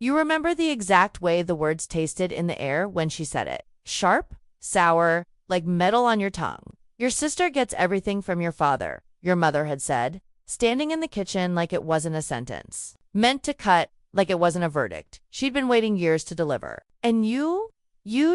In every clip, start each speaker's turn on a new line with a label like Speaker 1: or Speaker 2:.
Speaker 1: You remember the exact way the words tasted in the air when she said it. Sharp, sour, like metal on your tongue. Your sister gets everything from your father, your mother had said, standing in the kitchen like it wasn't a sentence. Meant to cut like it wasn't a verdict. She'd been waiting years to deliver. And you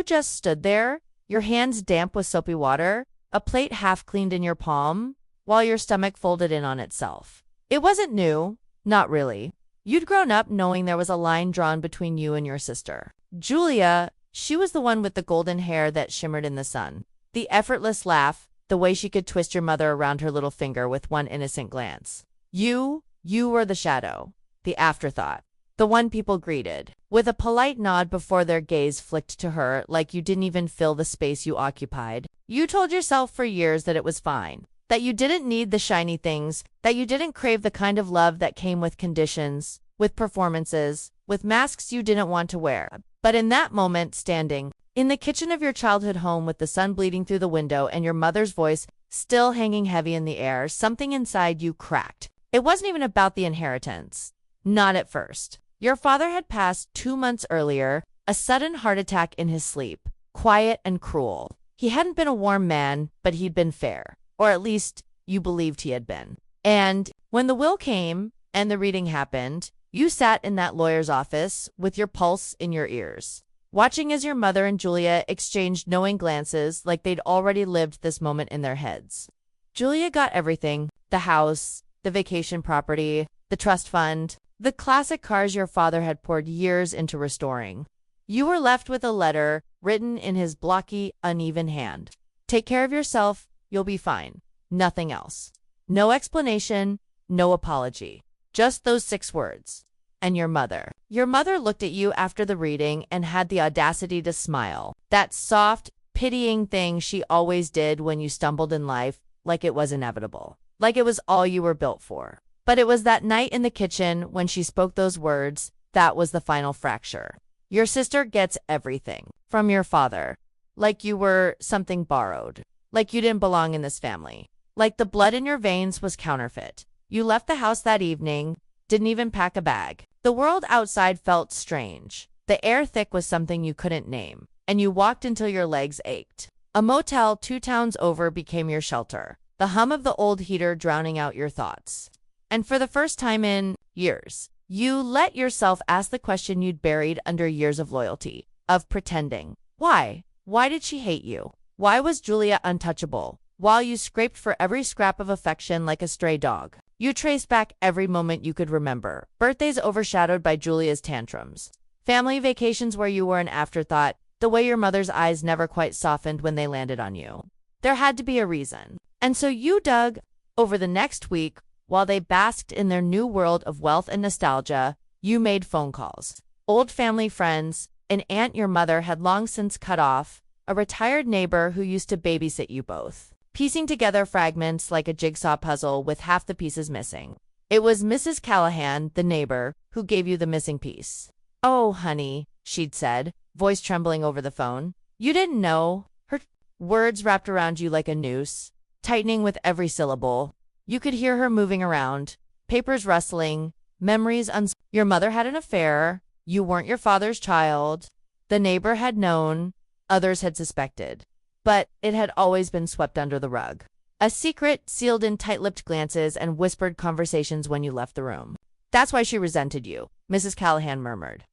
Speaker 1: just stood there, your hands damp with soapy water, a plate half cleaned in your palm, while your stomach folded in on itself. It wasn't new, not really. You'd grown up knowing there was a line drawn between you and your sister. Julia, she was the one with the golden hair that shimmered in the sun. The effortless laugh, the way she could twist your mother around her little finger with one innocent glance. You were the shadow, the afterthought, the one people greeted with a polite nod before their gaze flicked to her like you didn't even fill the space you occupied. You told yourself for years that it was fine, that you didn't need the shiny things, that you didn't crave the kind of love that came with conditions, with performances, with masks you didn't want to wear. But in that moment, standing in the kitchen of your childhood home with the sun bleeding through the window and your mother's voice still hanging heavy in the air, something inside you cracked. It wasn't even about the inheritance. Not at first. Your father had passed 2 months earlier, a sudden heart attack in his sleep, quiet and cruel. He hadn't been a warm man, but he'd been fair. Or at least you believed he had been. And when the will came and the reading happened, you sat in that lawyer's office with your pulse in your ears, watching as your mother and Julia exchanged knowing glances like they'd already lived this moment in their heads. Julia got everything: the house, the vacation property, the trust fund, the classic cars your father had poured years into restoring. You were left with a letter written in his blocky, uneven hand. Take care of yourself, you'll be fine. Nothing else. No explanation, no apology. Just those 6 words. And your mother. Your mother looked at you after the reading and had the audacity to smile. That soft, pitying thing she always did when you stumbled in life, like it was inevitable. Like it was all you were built for. But it was that night in the kitchen when she spoke those words that was the final fracture. Your sister gets everything from your father. Like you were something borrowed. Like you didn't belong in this family. Like the blood in your veins was counterfeit. You left the house that evening, didn't even pack a bag. The world outside felt strange. The air thick was something you couldn't name, and you walked until your legs ached. A motel 2 towns over became your shelter, the hum of the old heater drowning out your thoughts. And for the first time in years, you let yourself ask the question you'd buried under years of loyalty, of pretending. Why? Why did she hate you? Why was Julia untouchable, while you scraped for every scrap of affection like a stray dog? You traced back every moment you could remember. Birthdays overshadowed by Julia's tantrums. Family vacations where you were an afterthought, the way your mother's eyes never quite softened when they landed on you. There had to be a reason. And so you dug. Over the next week, while they basked in their new world of wealth and nostalgia, you made phone calls. Old family friends, an aunt your mother had long since cut off, a retired neighbor who used to babysit you both. Piecing together fragments like a jigsaw puzzle with half the pieces missing. It was Mrs. Callahan, the neighbor, who gave you the missing piece. "Oh, honey," she'd said, voice trembling over the phone. You didn't know. Her words wrapped around you like a noose, tightening with every syllable. You could hear her moving around, papers rustling, memories Your mother had an affair. You weren't your father's child. The neighbor had known. Others had suspected. But it had always been swept under the rug. A secret sealed in tight-lipped glances and whispered conversations when you left the room. "That's why she resented you," Mrs. Callahan murmured.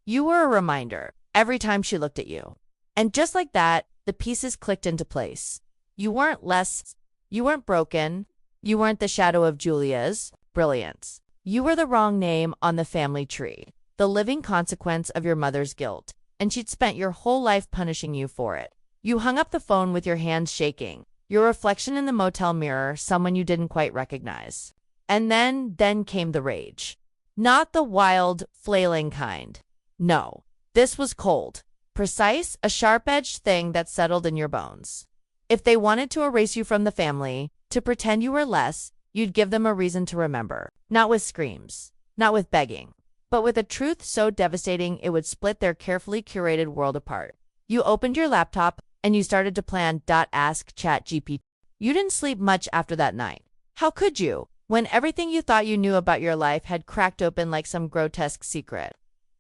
Speaker 1: You were a reminder every time she looked at you. And just like that, the pieces clicked into place. You weren't broken. You weren't the shadow of Julia's brilliance. You were the wrong name on the family tree, the living consequence of your mother's guilt, and she'd spent your whole life punishing you for it. You hung up the phone with your hands shaking, your reflection in the motel mirror, someone you didn't quite recognize. And then came the rage. Not the wild, flailing kind. No, this was cold, precise, a sharp-edged thing that settled in your bones. If they wanted to erase you from the family, to pretend you were less, you'd give them a reason to remember. Not with screams, not with begging, but with a truth so devastating it would split their carefully curated world apart. You opened your laptop, and you started to plan .ask ChatGPT. You didn't sleep much after that night. How could you, when everything you thought you knew about your life had cracked open like some grotesque secret?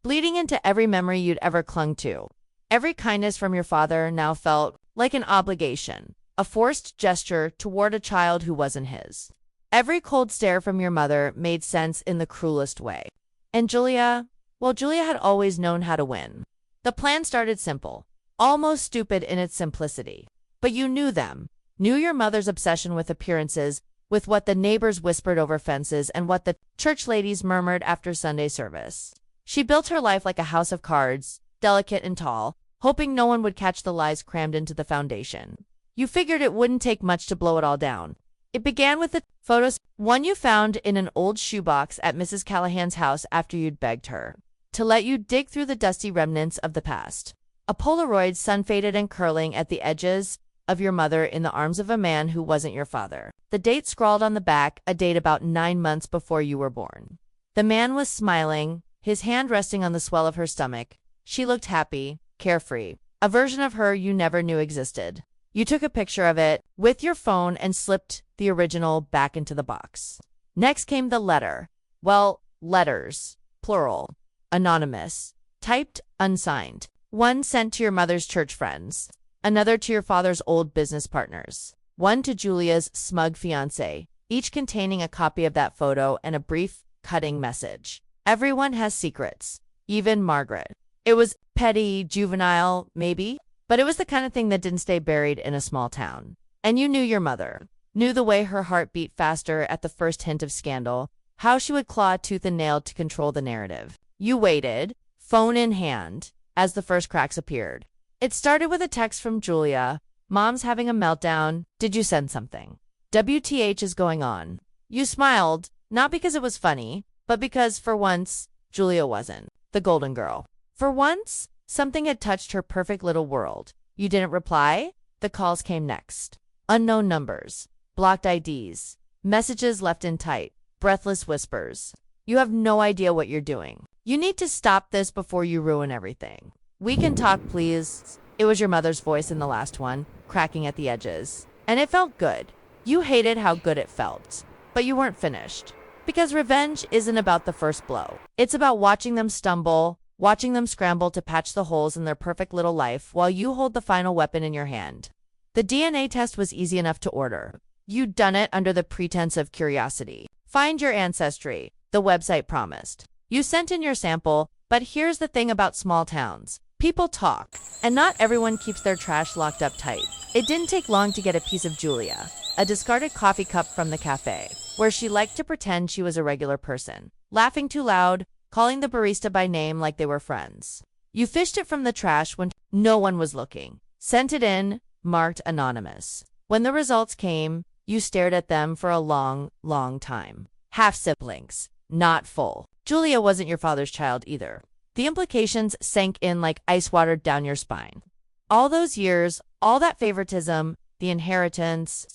Speaker 1: bleeding into every memory you'd ever clung to. Every kindness from your father now felt like an obligation, a forced gesture toward a child who wasn't his. Every cold stare from your mother made sense in the cruelest way. And Julia, well, Julia had always known how to win. The plan started simple, almost stupid in its simplicity. But you knew them, knew your mother's obsession with appearances, with what the neighbors whispered over fences and what the church ladies murmured after Sunday service. She built her life like a house of cards, delicate and tall, hoping no one would catch the lies crammed into the foundation. You figured it wouldn't take much to blow it all down. It began with the photos, one you found in an old shoebox at Mrs. Callahan's house after you'd begged her to let you dig through the dusty remnants of the past. A Polaroid sun-faded and curling at the edges of your mother in the arms of a man who wasn't your father. The date scrawled on the back, a date about 9 months before you were born. The man was smiling, his hand resting on the swell of her stomach. She looked happy, carefree, a version of her you never knew existed. You took a picture of it with your phone and slipped the original back into the box. Next came the letter. Well, letters, plural, anonymous, typed, unsigned. One sent to your mother's church friends, another to your father's old business partners, one to Julia's smug fiancé, each containing a copy of that photo and a brief, cutting message. Everyone has secrets, even Margaret. It was petty, juvenile, maybe, but it was the kind of thing that didn't stay buried in a small town. And you knew your mother, knew the way her heart beat faster at the first hint of scandal, how she would claw tooth and nail to control the narrative. You waited, phone in hand, as the first cracks appeared. It started with a text from Julia. Mom's having a meltdown. Did you send something? WTH is going on. You smiled, not because it was funny, but because, for once, Julia wasn't the golden girl. For once, something had touched her perfect little world. You didn't reply. The calls came next. Unknown numbers, blocked IDs, messages left in tight, breathless whispers. You have no idea what you're doing. You need to stop this before you ruin everything. We can talk, please. It was your mother's voice in the last one, cracking at the edges. And it felt good. You hated how good it felt. But you weren't finished. Because revenge isn't about the first blow. It's about watching them stumble, watching them scramble to patch the holes in their perfect little life while you hold the final weapon in your hand. The DNA test was easy enough to order. You'd done it under the pretense of curiosity. Find your ancestry, the website promised. You sent in your sample, but here's the thing about small towns. People talk, and not everyone keeps their trash locked up tight. It didn't take long to get a piece of Julia, a discarded coffee cup from the cafe, where she liked to pretend she was a regular person, laughing too loud, calling the barista by name like they were friends. You fished it from the trash when no one was looking, sent it in, marked anonymous. When the results came, you stared at them for a long, long time. Half siblings, not full. Julia wasn't your father's child either. The implications sank in like ice water down your spine. All those years, all that favoritism, the inheritance,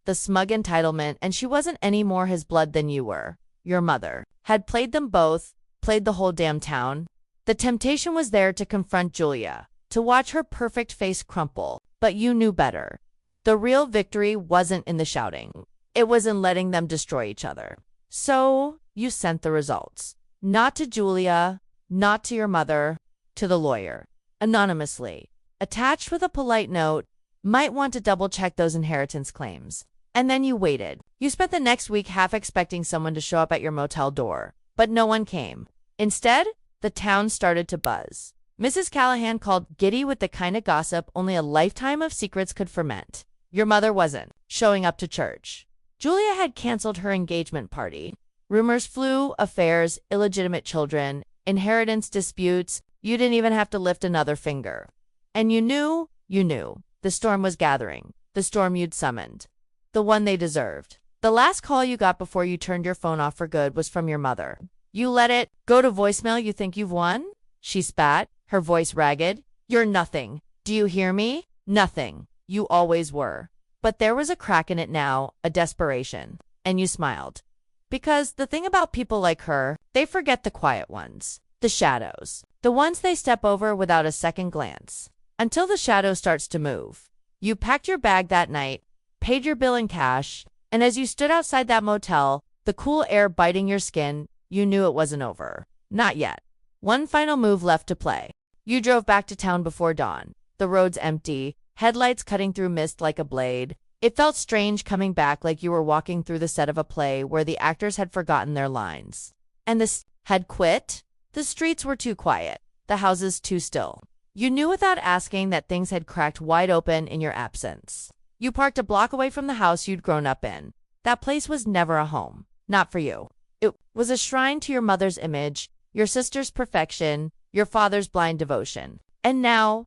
Speaker 1: the smug entitlement, and she wasn't any more his blood than you were. Your mother had played them both, played the whole damn town. The temptation was there to confront Julia, to watch her perfect face crumple, but you knew better. The real victory wasn't in the shouting. It was in letting them destroy each other. So you sent the results. Not to Julia, not to your mother, to the lawyer, anonymously, attached with a polite note, might want to double-check those inheritance claims. And then you waited. You spent the next week half expecting someone to show up at your motel door, but no one came. Instead, the town started to buzz. Mrs. Callahan called giddy with the kind of gossip only a lifetime of secrets could ferment. Your mother wasn't showing up to church. Julia had canceled her engagement party. Rumors flew, affairs, illegitimate children, inheritance disputes. You didn't even have to lift another finger. And you knew, the storm was gathering, the storm you'd summoned, the one they deserved. The last call you got before you turned your phone off for good was from your mother. You let it go to voicemail. You think you've won? She spat, her voice ragged. You're nothing. Do you hear me? Nothing. You always were. But there was a crack in it now, a desperation. And you smiled. Because the thing about people like her, they forget the quiet ones, the shadows, the ones they step over without a second glance. Until the shadow starts to move. You packed your bag that night, paid your bill in cash, and as you stood outside that motel, the cool air biting your skin, you knew it wasn't over. Not yet. One final move left to play. You drove back to town before dawn. The roads empty, headlights cutting through mist like a blade. It felt strange coming back, like you were walking through the set of a play where the actors had forgotten their lines. And had quit? The streets were too quiet, the houses too still. You knew without asking that things had cracked wide open in your absence. You parked a block away from the house you'd grown up in. That place was never a home. Not for you. It was a shrine to your mother's image, your sister's perfection, your father's blind devotion. And now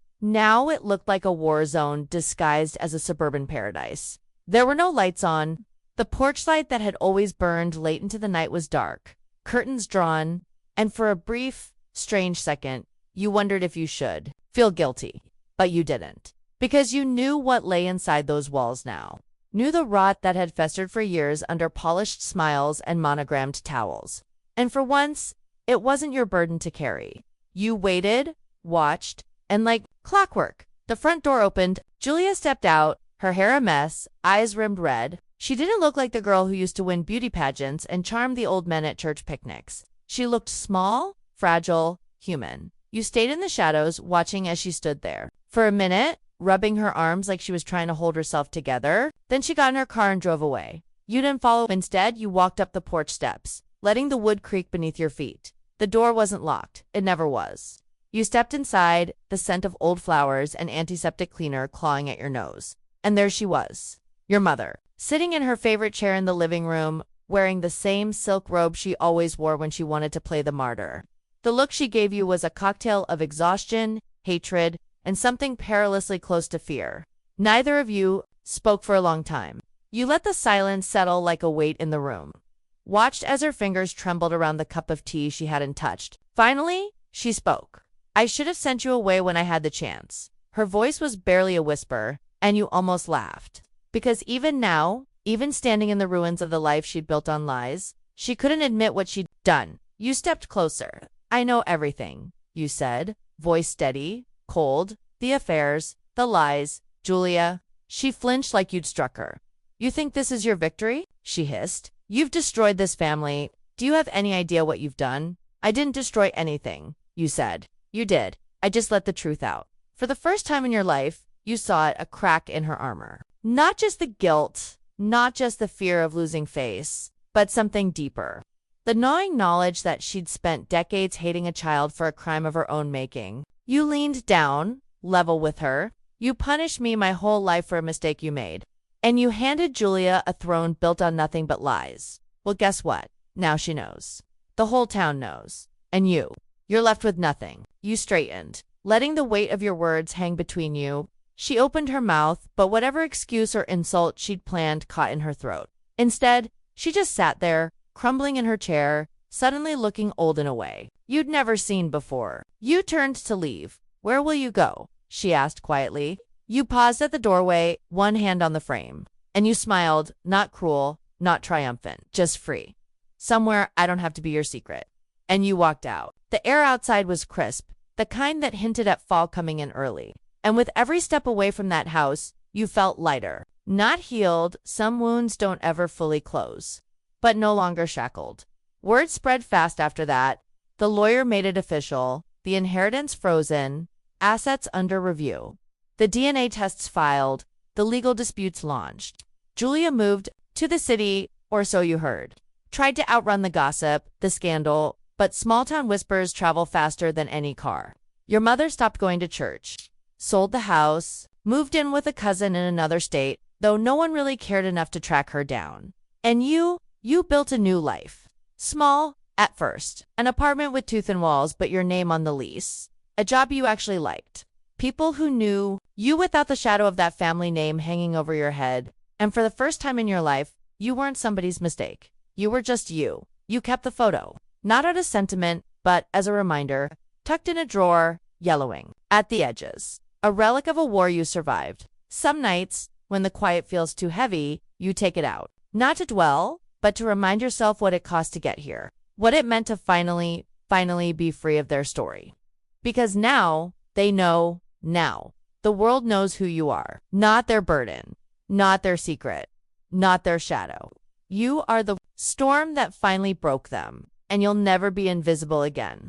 Speaker 1: it looked like a war zone disguised as a suburban paradise. There were no lights on. The porch light that had always burned late into the night was dark, curtains drawn, and for a brief, strange second, you wondered if you should feel guilty. But you didn't. Because you knew what lay inside those walls now. Knew the rot that had festered for years under polished smiles and monogrammed towels. And for once, it wasn't your burden to carry. You waited, watched, and like clockwork, the front door opened. Julia stepped out, her hair a mess, eyes rimmed red. She didn't look like the girl who used to win beauty pageants and charm the old men at church picnics. She looked small, fragile, human. You stayed in the shadows, watching as she stood there. For a minute, rubbing her arms like she was trying to hold herself together. Then she got in her car and drove away. You didn't follow. Instead, you walked up the porch steps, letting the wood creak beneath your feet. The door wasn't locked. It never was. You stepped inside, the scent of old flowers and antiseptic cleaner clawing at your nose. And there she was, your mother, sitting in her favorite chair in the living room, wearing the same silk robe she always wore when she wanted to play the martyr. The look she gave you was a cocktail of exhaustion, hatred, and something perilously close to fear. Neither of you spoke for a long time. You let the silence settle like a weight in the room. Watched as her fingers trembled around the cup of tea she hadn't touched. Finally, she spoke. I should have sent you away when I had the chance. Her voice was barely a whisper, and you almost laughed. Because even now, even standing in the ruins of the life she'd built on lies, she couldn't admit what she'd done. You stepped closer. I know everything, you said, voice steady, cold, the affairs, the lies, Julia. She flinched like you'd struck her. You think this is your victory? She hissed. You've destroyed this family. Do you have any idea what you've done? I didn't destroy anything, you said. You did. I just let the truth out. For the first time in your life, you saw it, a crack in her armor. Not just the guilt, not just the fear of losing face, but something deeper. The gnawing knowledge that she'd spent decades hating a child for a crime of her own making. You leaned down, level with her. You punished me my whole life for a mistake you made. And you handed Julia a throne built on nothing but lies. Well, guess what? Now she knows. The whole town knows. And you're left with nothing. You straightened, letting the weight of your words hang between you. She opened her mouth, but whatever excuse or insult she'd planned caught in her throat. Instead, she just sat there, crumbling in her chair, suddenly looking old in a way you'd never seen before. You turned to leave. Where will you go? She asked quietly. You paused at the doorway, one hand on the frame. And you smiled, not cruel, not triumphant, just free. Somewhere I don't have to be your secret. And you walked out. The air outside was crisp, the kind that hinted at fall coming in early. And with every step away from that house, you felt lighter. Not healed, some wounds don't ever fully close, but no longer shackled. Word spread fast after that. The lawyer made it official, the inheritance frozen, assets under review. The DNA tests filed, the legal disputes launched. Julia moved to the city, or so you heard. Tried to outrun the gossip, the scandal, but small-town whispers travel faster than any car. Your mother stopped going to church, sold the house, moved in with a cousin in another state, though no one really cared enough to track her down. And you built a new life. Small, at first. An apartment with tooth and walls, but your name on the lease. A job you actually liked. People who knew you without the shadow of that family name hanging over your head. And for the first time in your life, you weren't somebody's mistake. You were just you. You kept the photo. Not out of sentiment, but as a reminder, tucked in a drawer, yellowing at the edges. A relic of a war you survived. Some nights, when the quiet feels too heavy, you take it out. Not to dwell, but to remind yourself what it cost to get here. What it meant to finally be free of their story. Because now, they know, now. The world knows who you are. Not their burden. Not their secret. Not their shadow. You are the storm that finally broke them. And you'll never be invisible again.